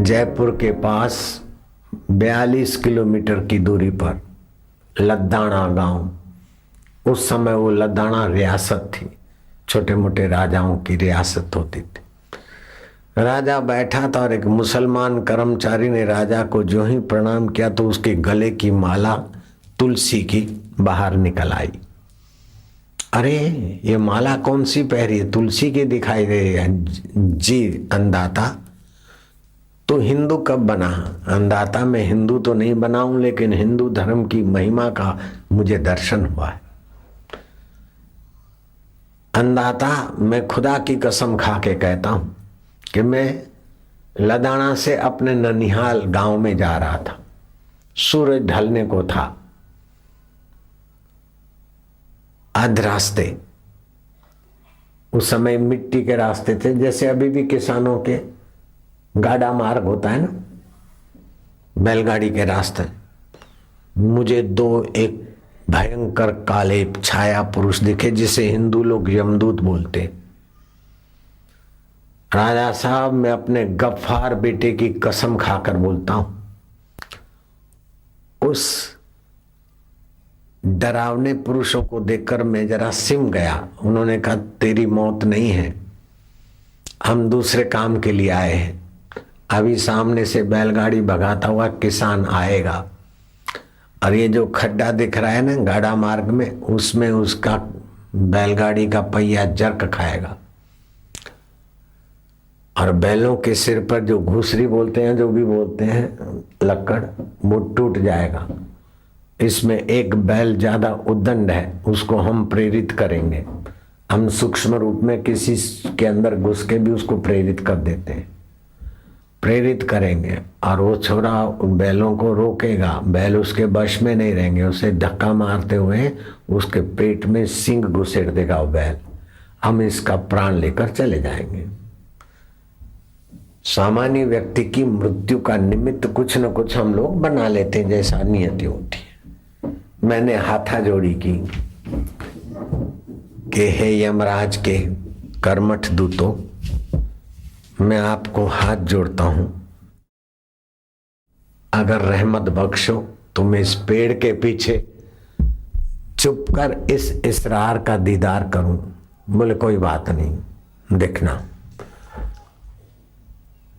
जयपुर के पास 42 किलोमीटर की दूरी पर लद्दाना गांव। उस समय वो लद्दाना रियासत थी, छोटे मोटे राजाओं की रियासत होती थी। राजा बैठा था और एक मुसलमान कर्मचारी ने राजा को जो ही प्रणाम किया तो उसके गले की माला तुलसी की बाहर निकल आई। अरे ये माला कौन सी पहरी है? तुलसी की दिखाई दे रही है। जी अंधाता, तो हिंदू कब बना? अंधाता मैं हिंदू तो नहीं बना हूं, लेकिन हिंदू धर्म की महिमा का मुझे दर्शन हुआ है। अंधाता, मैं खुदा की कसम खा के कहता हूं कि मैं लदाना से अपने ननिहाल गांव में जा रहा था। सूरज ढलने को था। आध रास्ते, उस समय मिट्टी के रास्ते थे, जैसे अभी भी किसानों के गाड़ा मार्ग होता है ना, बैलगाड़ी के रास्ते। मुझे एक भयंकर काले छाया पुरुष दिखे, जिसे हिंदू लोग यमदूत बोलते। राजा साहब, मैं अपने गफ्फार बेटे की कसम खाकर बोलता हूं, उस डरावने पुरुषों को देखकर मैं जरा सिम गया। उन्होंने कहा तेरी मौत नहीं है, हम दूसरे काम के लिए आए हैं। अभी सामने से बैलगाड़ी भगाता हुआ किसान आएगा और ये जो खड्डा दिख रहा है ना गाड़ा मार्ग में, उसमें उसका बैलगाड़ी का पहिया जर्क खाएगा और बैलों के सिर पर जो घुसरी बोलते हैं, जो भी बोलते हैं, लक्कड़, वो टूट जाएगा। इसमें एक बैल ज्यादा उद्दंड है, उसको हम प्रेरित करेंगे। हम सूक्ष्म रूप में किसी के अंदर घुस के भी उसको प्रेरित कर देते हैं, प्रेरित करेंगे और वो छोरा बैलों को रोकेगा। बैल उसके वश में नहीं रहेंगे, उसे धक्का मारते हुए उसके पेट में सिंग घुसेड़ देगा वो बैल। हम इसका प्राण लेकर चले जाएंगे। सामान्य व्यक्ति की मृत्यु का निमित्त कुछ न कुछ हम लोग बना लेते हैं, जैसा नियति होती है। मैंने हाथा जोड़ी की कि हे यमराज के कर्मठ दूतों, मैं आपको हाथ जोड़ता हूं, अगर रहमत बख्शो तो मैं इस पेड़ के पीछे चुपकर इस इसरार का दीदार करूं। बोले कोई बात नहीं, देखना।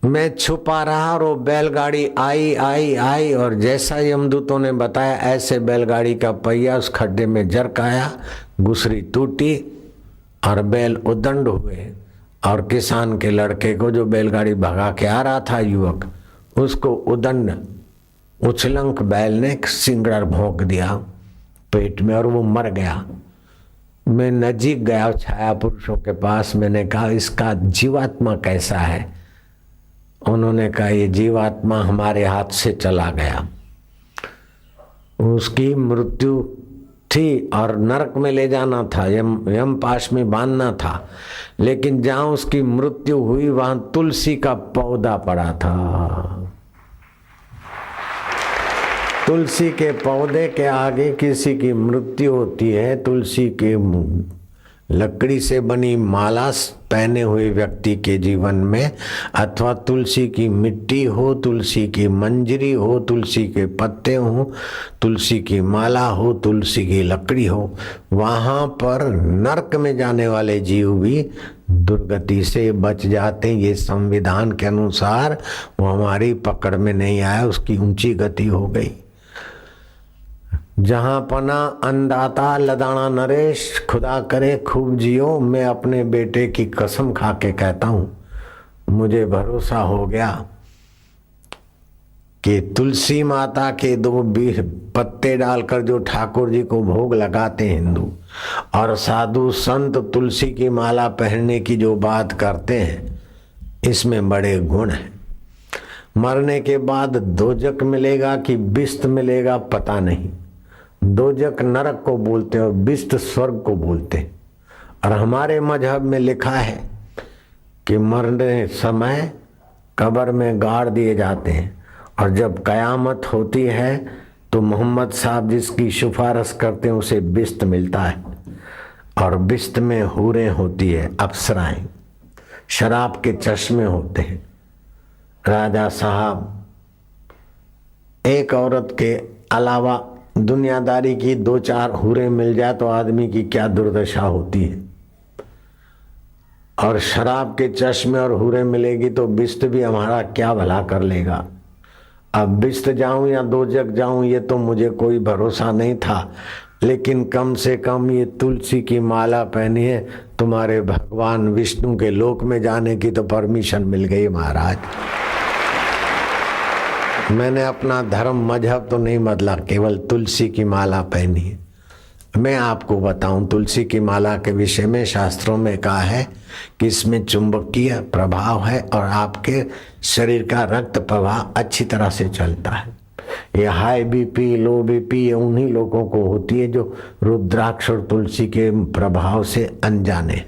मैं छुपा रहा और वो बैलगाड़ी आई आई आई और जैसा यमदूतों ने बताया ऐसे बैलगाड़ी का पहिया उस खड्डे में जर्क आया, घुसरी टूटी और बैल उदंड हुए। और किसान के लड़के को, जो बैलगाड़ी भगा के आ रहा था युवक, उसको उदंड उछलंक बैल ने सिंगड़ा भोंक दिया पेट में और वो मर गया। मैं नजीक गया छाया पुरुषों के पास। मैंने कहा इसका जीवात्मा कैसा है? उन्होंने कहा ये जीवात्मा हमारे हाथ से चला गया, उसकी मृत्यु थी और नरक में ले जाना था, यम पाश में बांधना था, लेकिन जहां उसकी मृत्यु हुई वहां तुलसी का पौधा पड़ा था। तुलसी के पौधे के आगे किसी की मृत्यु होती है, तुलसी के लकड़ी से बनी माला पहने हुए व्यक्ति के जीवन में, अथवा तुलसी की मिट्टी हो, तुलसी की मंजरी हो, तुलसी के पत्ते हो, तुलसी की माला हो, तुलसी की लकड़ी हो, वहां पर नरक में जाने वाले जीव भी दुर्गति से बच जाते हैं। ये संविधान के अनुसार वो हमारी पकड़ में नहीं आया, उसकी ऊंची गति हो गई। जहां पना अंधाता लदाना नरेश, खुदा करे खूब जियो। मैं अपने बेटे की कसम खा के कहता हूं, मुझे भरोसा हो गया कि तुलसी माता के 2 पत्ते डालकर जो ठाकुर जी को भोग लगाते हैं हिंदू, और साधु संत तुलसी की माला पहनने की जो बात करते हैं, इसमें बड़े गुण हैं। मरने के बाद दोजक मिलेगा कि बिस्त मिलेगा पता नहीं। दोजक नरक को बोलते हैं और बिस्त स्वर्ग को बोलते हैं। और हमारे मजहब में लिखा है कि मरने समय कब्र में गाड़ दिए जाते हैं, और जब कयामत होती है तो मोहम्मद साहब जिसकी सिफारिश करते हैं उसे बिस्त मिलता है, और बिस्त में हूरें होती है, अप्सराएं, शराब के चश्मे होते हैं। राजा साहब एक औरत के अलावा दुनियादारी की 2-4 हूरें मिल जाए तो आदमी की क्या दुर्दशा होती है। और शराब के चश्मे और हूरें मिलेगी तो बिस्त भी हमारा क्या भला कर लेगा। अब बिस्त जाऊं या दो जग जाऊं ये तो मुझे कोई भरोसा नहीं था, लेकिन कम से कम ये तुलसी की माला पहनी है, तुम्हारे भगवान विष्णु के लोक में जाने की तो परमिशन मिल गई महाराज। मैंने अपना धर्म मजहब तो नहीं बदला, केवल तुलसी की माला पहनी है। मैं आपको बताऊं तुलसी की माला के विषय में शास्त्रों में कहा है कि इसमें चुंबकीय प्रभाव है और आपके शरीर का रक्त प्रवाह अच्छी तरह से चलता है। ये हाई बीपी लो बीपी ये उन्हीं लोगों को होती है जो रुद्राक्ष और तुलसी के प्रभाव से अनजाने।